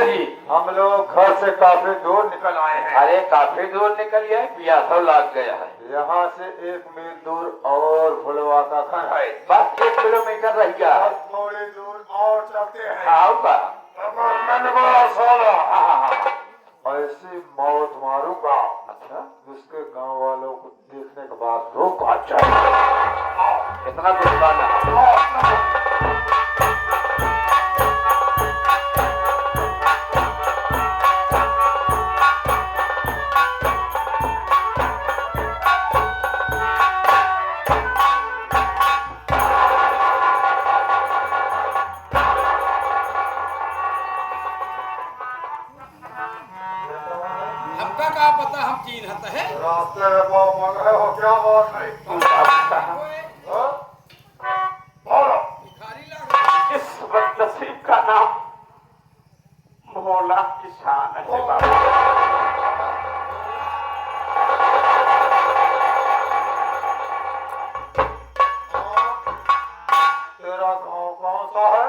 जी? हम लोग घर से काफी दूर निकल आए हैं। अरे काफी दूर निकल गए, प्यासा लग गया है। यहाँ से 1 मील दूर और भुलवा का घर है। बस 1 किलोमीटर रह गया। थोड़ी दूर और चलते हैं। आओगा ऐसी मौत मारूंगा। अच्छा, जिसके गांव वालों को देखने के बाद रोक आ जाए। इतना गुस्सा ना। हमका का पता हम चिन्हत है। रास्ते में पाँव मांग रहे हो, क्या बात है? हाँ? बोलो। भिखारी लग इस बदनसीब का नाम भोला किसान है बाबू। तेरा गांव कौन सा है?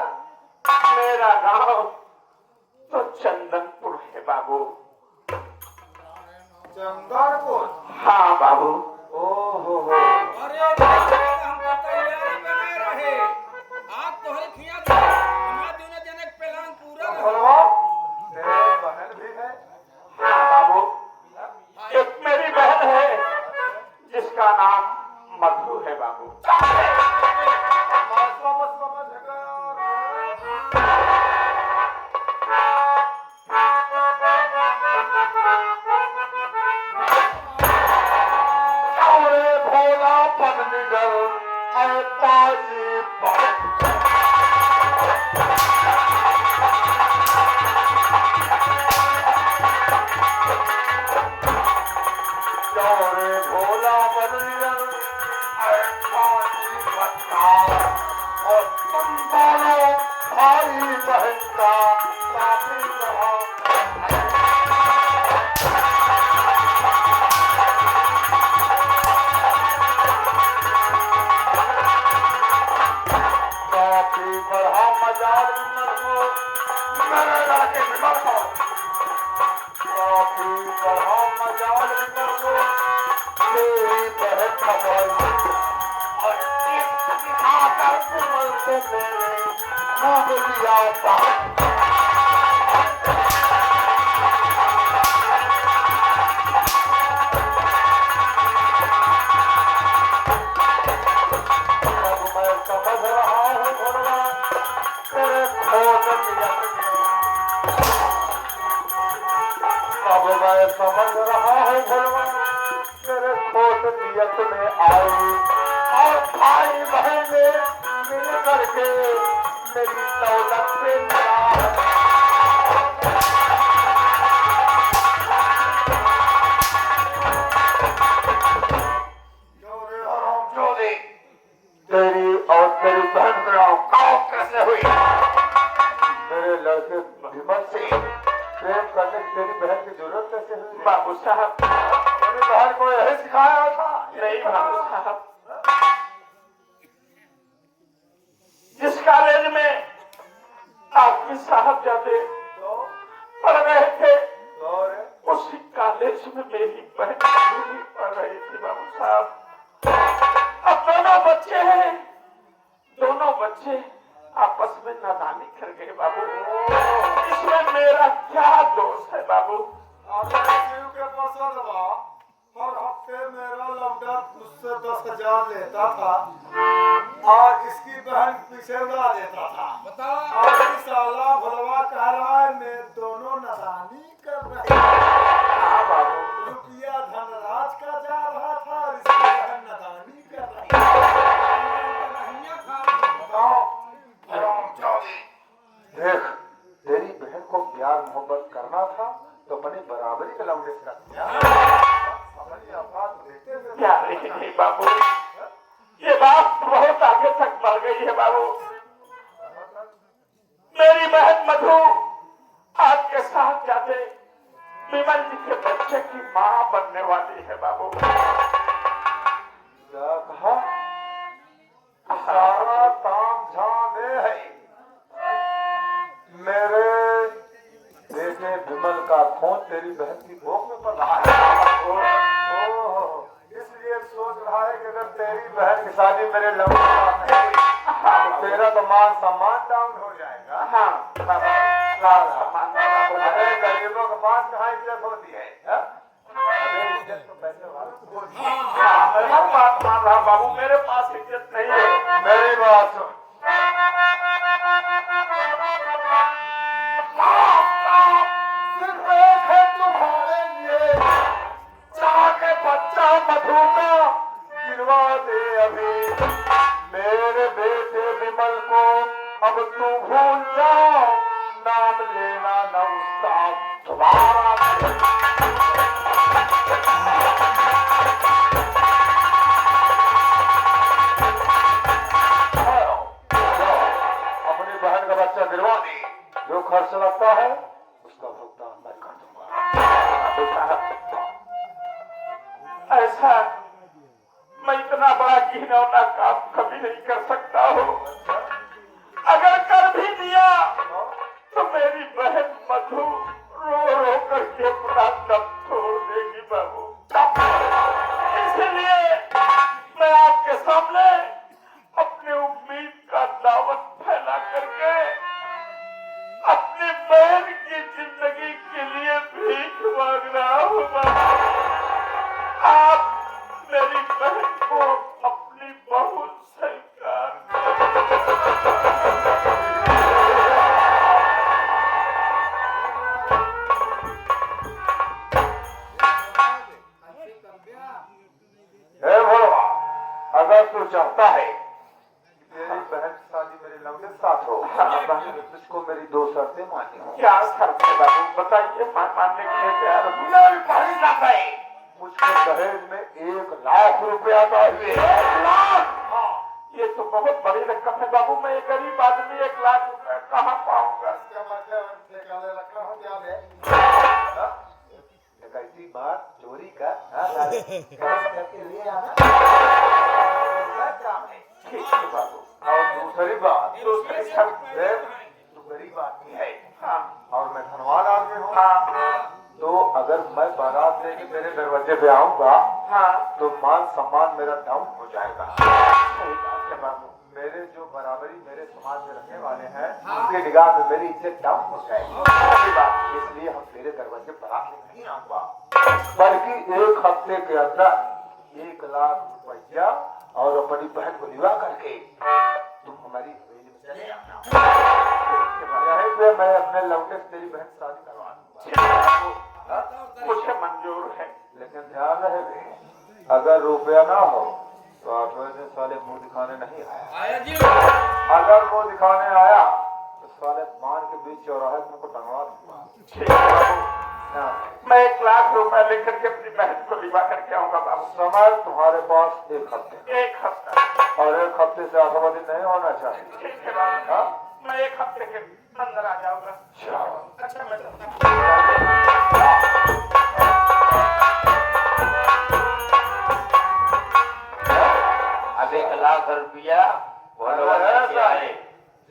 मेरा गांव तो चंदनपुर है बाबू। चंदनपुर। हाँ बाबू। ओहो हो। अरे हमका तैयारी बने रहे। आज तोहरे खिया दे। हमारा दोनों जने के प्लान पूरा रहा। भुलवा, तेरी बहन भी है? हाँ बाबू, एक मेरी बहन है जिसका नाम मधु है बाबू। समझ गया। अरे भोला पगनिगर, अरे पाजी पग। अरे भोला पगनिगर, अरे पाजी बताओ। और तुम दोनों भाई बहन का काफी रहा। काफी बढ़ा मजाल मेरे लड़के बिगड़ को। काफी बढ़ा मजाल मेरी बहन खबर। और एक आकर कुमल से मेरे खूब लिया बात। अब मैं समझ रहा हूँ भगवान तेरे खोज नियत में। अब मैं समझ रहा हूँ भगवान तेरे खोज नियत में आई। और भाई बहन ने मिल करके मेरी दौलत से मिला। तेरी और तेरी बहन का औकात कैसे हुई? मेरे लड़के विमल से प्रेम करने की तेरी बहन की जरूरत कैसे हुई? बाबू साहब, तेरी बहन को यही सिखाया था? नहीं बाबू साहब, जिस कॉलेज में आपके साहबजादे पढ़ रहे थे उसी कॉलेज में मेरी बहन भी पढ़ रही थी बाबू साहब। अब दोनों बच्चे हैं, दोनों बच्चे आपस में नादानी कर गए बाबू। इसमें मेरा क्या दोष है बाबू? शिव के पसंद हुआ। हर हफ्ते मेरा लौटा मुझसे 10,000 लेता था और इसकी बहन पीछे उड़ा देता था। बताओ। और इस साला भुलवा कह रहा है मैं दोनों नादानी कर रहे हैं। हाँ बाबू, रुपया धनराज का जा रहा था और इसकी बहन नादानी कर रही है। देख, तेरी बहन को प्यार मोहब्बत करना था तो अपनी बराबरी का लौटे कर दिया। अपनी औकात देखते हुए क्या नहीं बाबू, ये बात बहुत आगे तक बढ़ गई है बाबू। मेरी बहन मधु आपके साथ जाते विमल जी के बच्चे की माँ बनने वाली है बाबू। क्या कहा? सारा काम झामे है। मेरे तेरी बहन की भूख में पड़ रहा है। इसलिए सोच रहा है कि अगर तेरी बहन की शादी मेरे लड़के के साथ नहीं हुई, तो तेरा तो मान सम्मान डाउन हो जाएगा। अरे गरीबों का मान कहाँ इज्जत होती है? अरे इज्जत तो पैसे वालों को होती है। हर बात मान रहा बाबू, मेरे पास इज्जत नहीं है। मेरी बात सुन, सिर्फ एक है तुम्हारे लिए, चाह के बच्चा मधु का गिरवा दे अभी। मेरे बेटे विमल को अब तू भूल जाओ, नाम लेना न उसका दोबारा नहीं। अपनी बहन का बच्चा गिरवा दी, जो खर्च लगता है उसका भुगतान मैं कर दूंगा। ऐसा मैं इतना बड़ा घिनौना काम कभी नहीं कर सकता हूँ। अगर कर भी दिया तो मेरी बहन मधु रो रो करके अपना दम छोड़ देगी बाबू। इसलिए मैं आपके सामने अपनी उम्मीद का दावत फैला करके अपनी बहन की जिंदगी के लिए भीख मांग रहा हूँ बाबू। आप मेरी बहन को अपनी बहू स्वीकार हे भोला, अगर तू चाहता है कि तेरी बहन की शादी मेरे लौटे साथ हो, तो तुझको मेरी दो शर्तें माननी होंगी। क्या शर्त है बाबू, बताइए। मानने के लिए तैयार हूँ। मेरी पहली शर्त है, मुझको दहेज में 1,00,000 रुपया चाहिए। 1,00,000? ये तो बहुत बड़ी रकम है बाबू। मैं एक गरीब आदमी 1,00,000 रुपए कहाँ पाऊंगा? ऐसी बात चोरी का करके ले आना काम है। ठीक है बाबू। और दूसरी बात, दूसरी शर्त तू गरीब आदमी है हाँ और मैं धनवान आदमी हूँ। हाँ तो अगर मैं बारात लेके तेरे दरवाजे पे आऊंगा हाँ तो मान सम्मान मेरा डाउन हो जाएगा। सही बात है बाबू। मेरे जो बराबरी मेरे समाज में रखने वाले हैं, उनकी निगाह में मेरी इज्जत डाउन हो जाएगी। सही बात। इसलिए हम तेरे दरवाजे बारात लेके नहीं आऊंगा, बल्कि 1 हफ्ते के अंदर 1,00,000 रुपया और अपनी बहन को निवाह करके तुम हमारी हवेली में चले आना। यहीं पे मैं अपने लौटे से तेरी बहन शादी करवा दूंगा। मुझे मंजूर है। लेकिन ध्यान रहे बे, अगर रुपया ना हो तो आप दिन साले मुंह दिखाने नहीं आया। आया जी। अगर मुंह दिखाने आया तो साले मान के बीच चौराहे तुमको टंगवा दूंगा। ठीक है बाबू। हाँ। मैं 1,00,000 रुपए लेकर के अपनी बहन को विवाह करके आऊंगा बाबू। समय तुम्हारे पास 1 हफ्ते, 1 हफ्ता। और 1 हफ्ते से आधा दिन नहीं होना चाहिए। ठीक है बाबू। हाँ? मैं 1 हफ्ते के अंदर आ जाऊंगा। चलो। अच्छा मैं चलता हूँ। अब 1,00,000 रुपया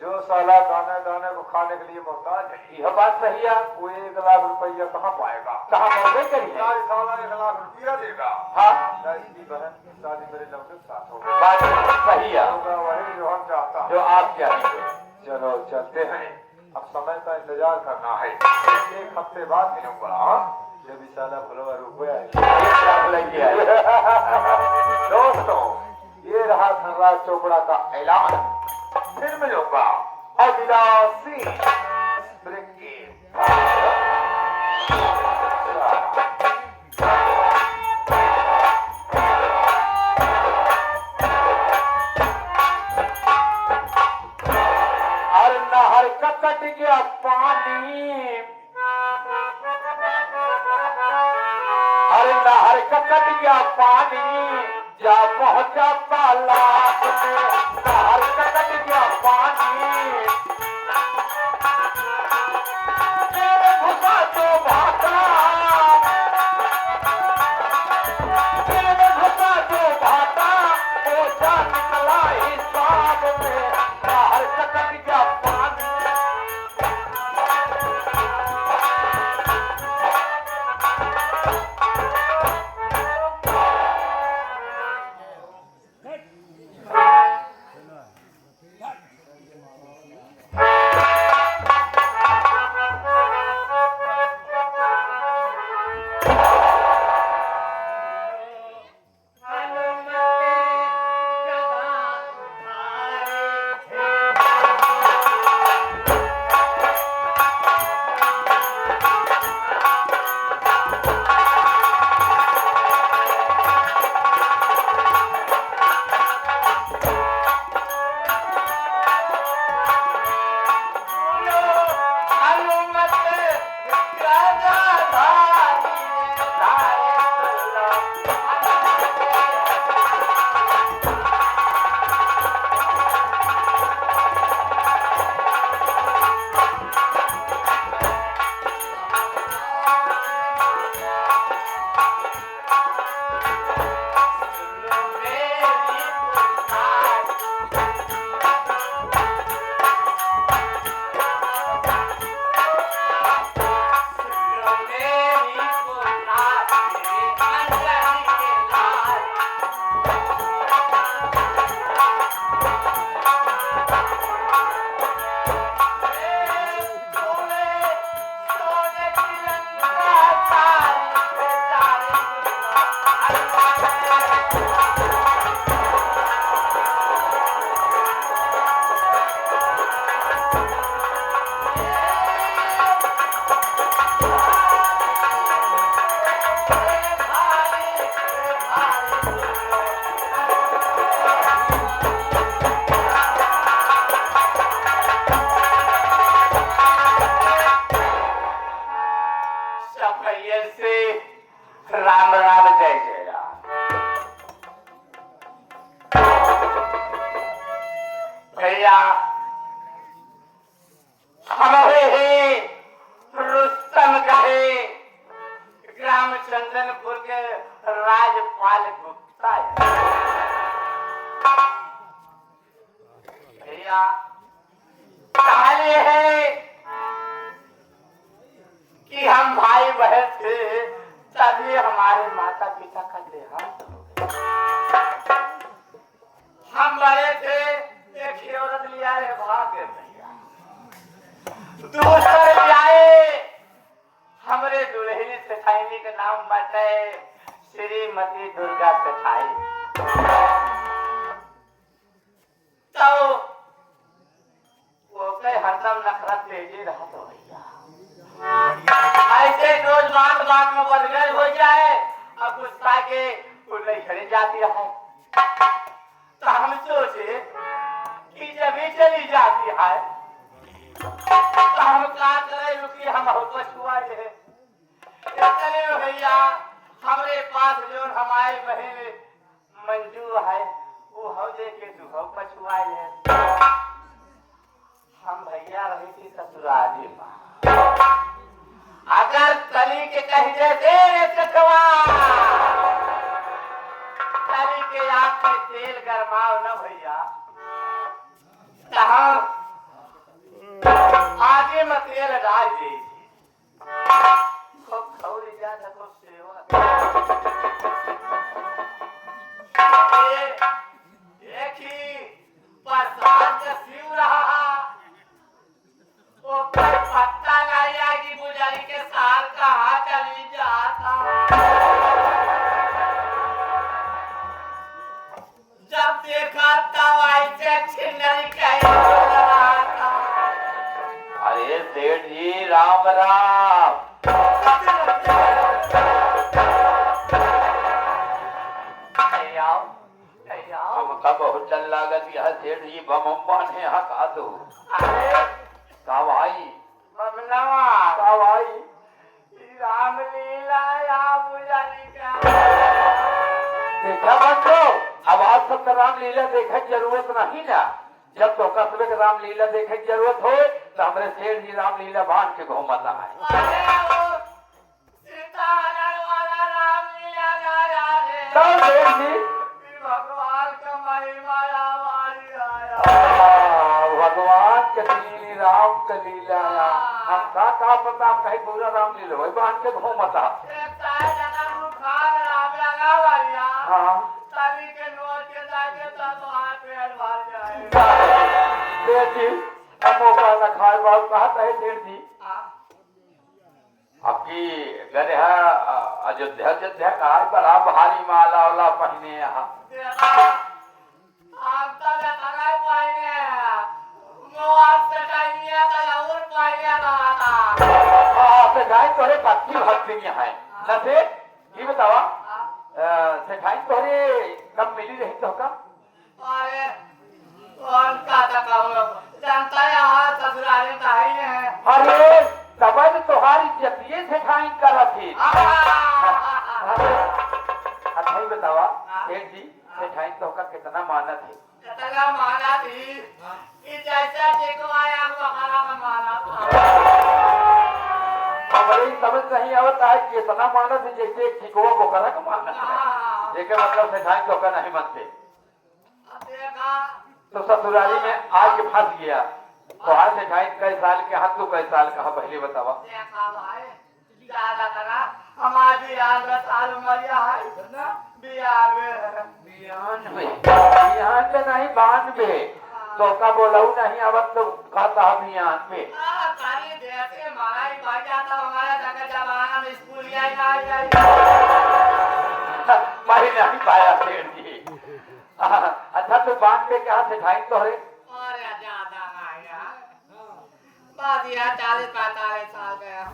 जो साला दाने दाने को खाने के लिए मोहताज है, यह बात सही है। वो 1,00,000 रुपया कहाँ पाएगा? कहाँ मौके करिए? सारी साला 1,00,000 रुपया देगा। हाँ इसकी बहन की शादी मेरे लौटे के साथ होगी। बात सही है, होगा वही जो हम चाहता हूँ। जो आप चाहेंगे। चलो चलते हैं, अब समय का इंतजार करना है। 1 हफ्ते बाद मिलूंगा। हाँ? जब भी साला भुलवा रुपया लेके आए। दोस्तों, ये रहा धनराज चोपड़ा का ऐलान। फिर मिलूंगा अगला सीन ब्रेक के हर नहर का कट गया पानी, हर नहर का कट गया पानी, जा पहुंचा तालाब में। नहर का कट गया पानी, तेरे घुसा जो भाटा, तेरे घुसा जो भाटा, वो जा निकला हिसाब में। नहर का कट गया पानी, से राम राम जय जय राम। भैया हमारे ही रुस्तम कहे ग्राम चंदनपुर के राजपाल गुप्ता है। भैया पहले है कि हम भाई बहन थे तभी हमारे माता पिता का देहांत हो गया। हम बड़े थे एक ही औरत लिया है भाग गए भैया। दूसरे लियाए हमरे दुल्हन सेठाइनी का नाम बटे श्रीमती दुर्गा सेठाई। तो वो कई हरदम नखरा तेजी रहा तो भैया ऐसे रोज बात बात में बदगल हो जाए अब गुस्सा के उन्हें खड़े जाती है। तो हम सोचे कि जब ही चली जाती है तो हम क्या करें रुकी हम पछुआ है। चले भैया हमारे पास जो हमारी बहन मंजू है वो हो देखे तू हो पछुआ है। हम भैया रही थी ससुराली माँ अगर तली के कह देते चकवा तली के आँख में तेल गरमाओ न भैया आगे में तेल डाल दी खूब खौरी ज्यादा खूब सेवा एक ही बरसात का सीव रहा वो कोई पत्ता लाया कि पुजारी के साथ कहाँ चली जाता। जब देखा तब ऐसे छिंदरी कहीं रहा था। अरे सेठ जी राम राम। हमका बहुत चल लागत यह सेठ जी बम है हका दो। अरे भाई भाई रामलीला या पुजारी का देखा बच्चों अब आप सब रामलीला देखे की जरूरत नहीं ना। जब तो कसबे के रामलीला देखे की जरूरत हो तो हमारे सेठ जी रामलीला बांध के घूमता है। भगवान का महिमा भगवान के श्री राम का लीला हम का पता कहीं पूरा राम लीला वही बांध के घूमता। हाँ सेठ जी मौका न खाए बाबू कहा है सेठ जी आपकी घर है अयोध्या अयोध्या का बड़ा भारी माला वाला पहने यहाँ तोरे पत्नी भक्ति है न से ये बतावा सेठाई तोरे कब मिली रही तो का। अरे कौन जानता है ससुराली का ही है। अरे तब तुम्हारी जतिये सेठाई कर थी। अच्छा ही बतावा सेठ जी सेठाई तो का कितना माना थी। कितना माना थी कि जैसा देखो आया बखारा का माना था। हमारे समझ नहीं आवता है कि इतना माना थी जैसे ठिकवा बोकरा का माना है। देखे मतलब सेठाई तो का नहीं मानते। तो ससुराली में आके फंस गया तो आज सेठाई कई साल के हाथ तो कई साल का पहले बतावा। हमारी साल उमरिया है बिहान में नहीं 92 तो का बोलाऊ नहीं आवत तो कहता बिहान में मैं नहीं पाया सेठ जी। अच्छा तो बांध पे क्या सेठाई तो है 40-45 साल गया।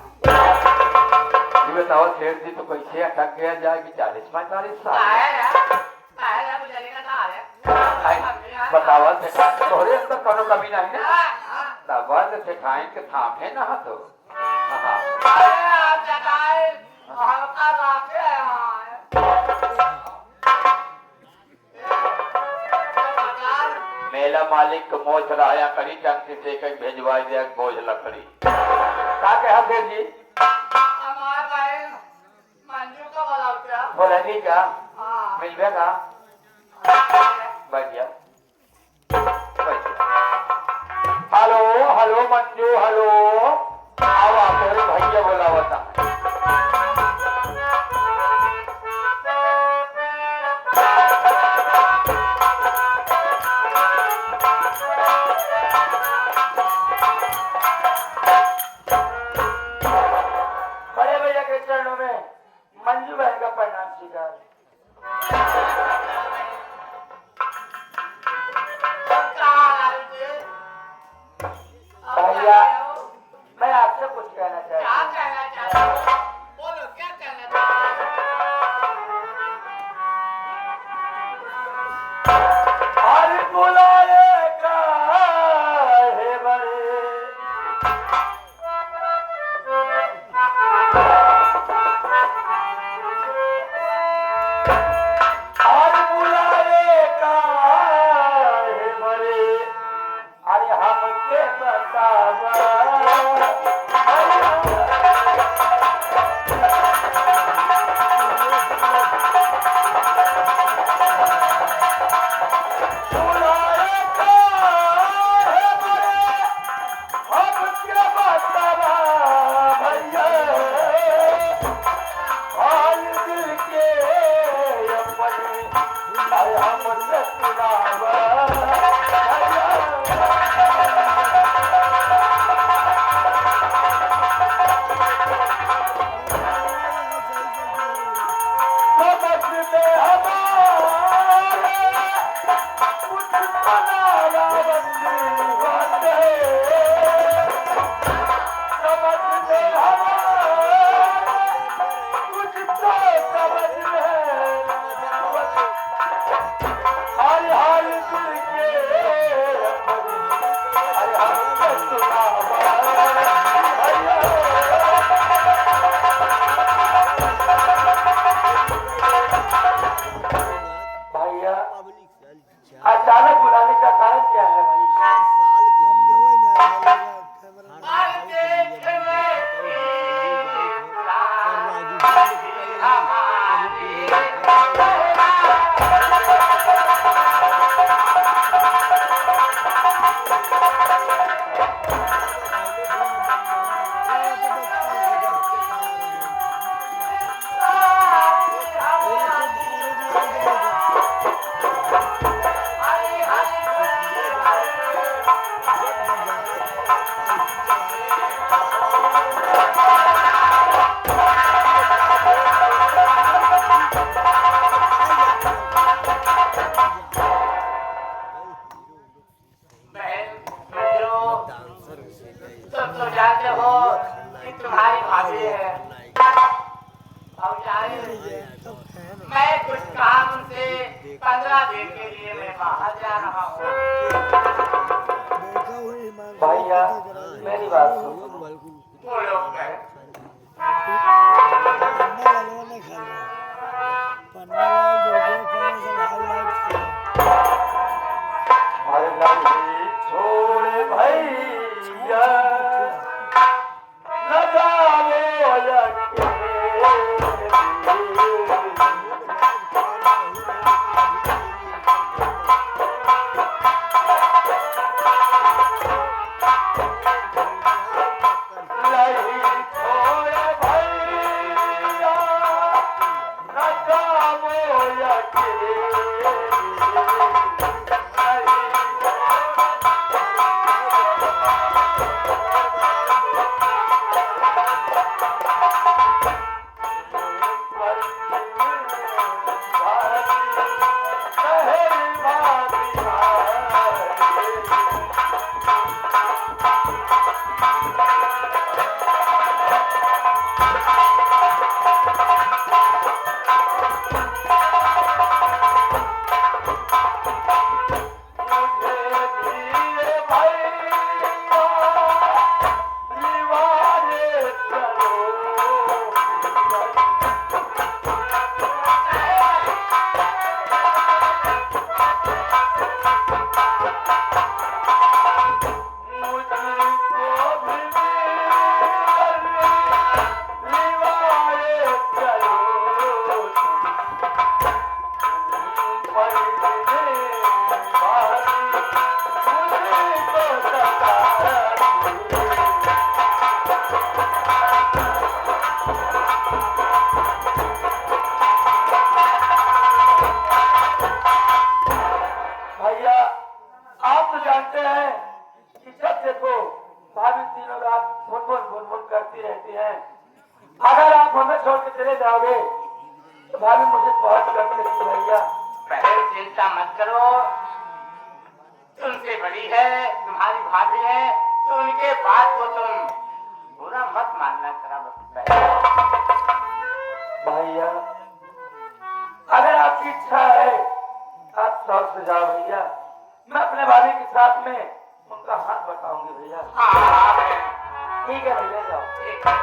ये बताओ सेठ जी तो कैसे अटक गया जाएगी 40-45 साल बतावा तोहरे अंदर कोनो कमी नहीं ना तब सेठाई के थामे ना तो मालिक को मोच रहा या कहीं टंकी से कहीं भेजवा दिया बोझ लकड़ी क्या कहा फिर जी हमारे भाई मंजू का बोला क्या बोलेगी क्या हाँ मिल का बैठ गया हेलो हेलो मंजू हेलो आओ आप भैया बोला बता बड़े भैया के चरणों में मंजू बहन का प्रणाम स्वीकार भैया मैं आपसे कुछ कहना चाहता हूँ क्या कहना चाहते हो बोलो क्या कहना चाहते हो और बुलाए का है बड़े और बुलाए का है बड़े अरे हमके बतावा अचानक बुलाने का कारण क्या है तो जानते हो कि तुम्हारी भाभी है और मैं कुछ काम से 15 दिन के लिए मैं बाहर जा रहा हूँ भैया मेरी बात सुनो बोलो अरे नहीं छोड़ भैया न जाओ नहीं हमें छोड़ के चले जाओगे तो भाभी मुझे बहुत कष्ट लगती है भैया। पहले चिंता मत करो, तुमसे बड़ी है, तुम्हारी भाभी है, तो उनके बात को तुम बुरा मत मानना करा। भैया अगर आपकी इच्छा है आप शौक से जाओ भैया, मैं अपने भाभी के साथ में उनका हाथ बटाऊंगी भैया। हाँ ठीक है भैया जाओ। ठीक है।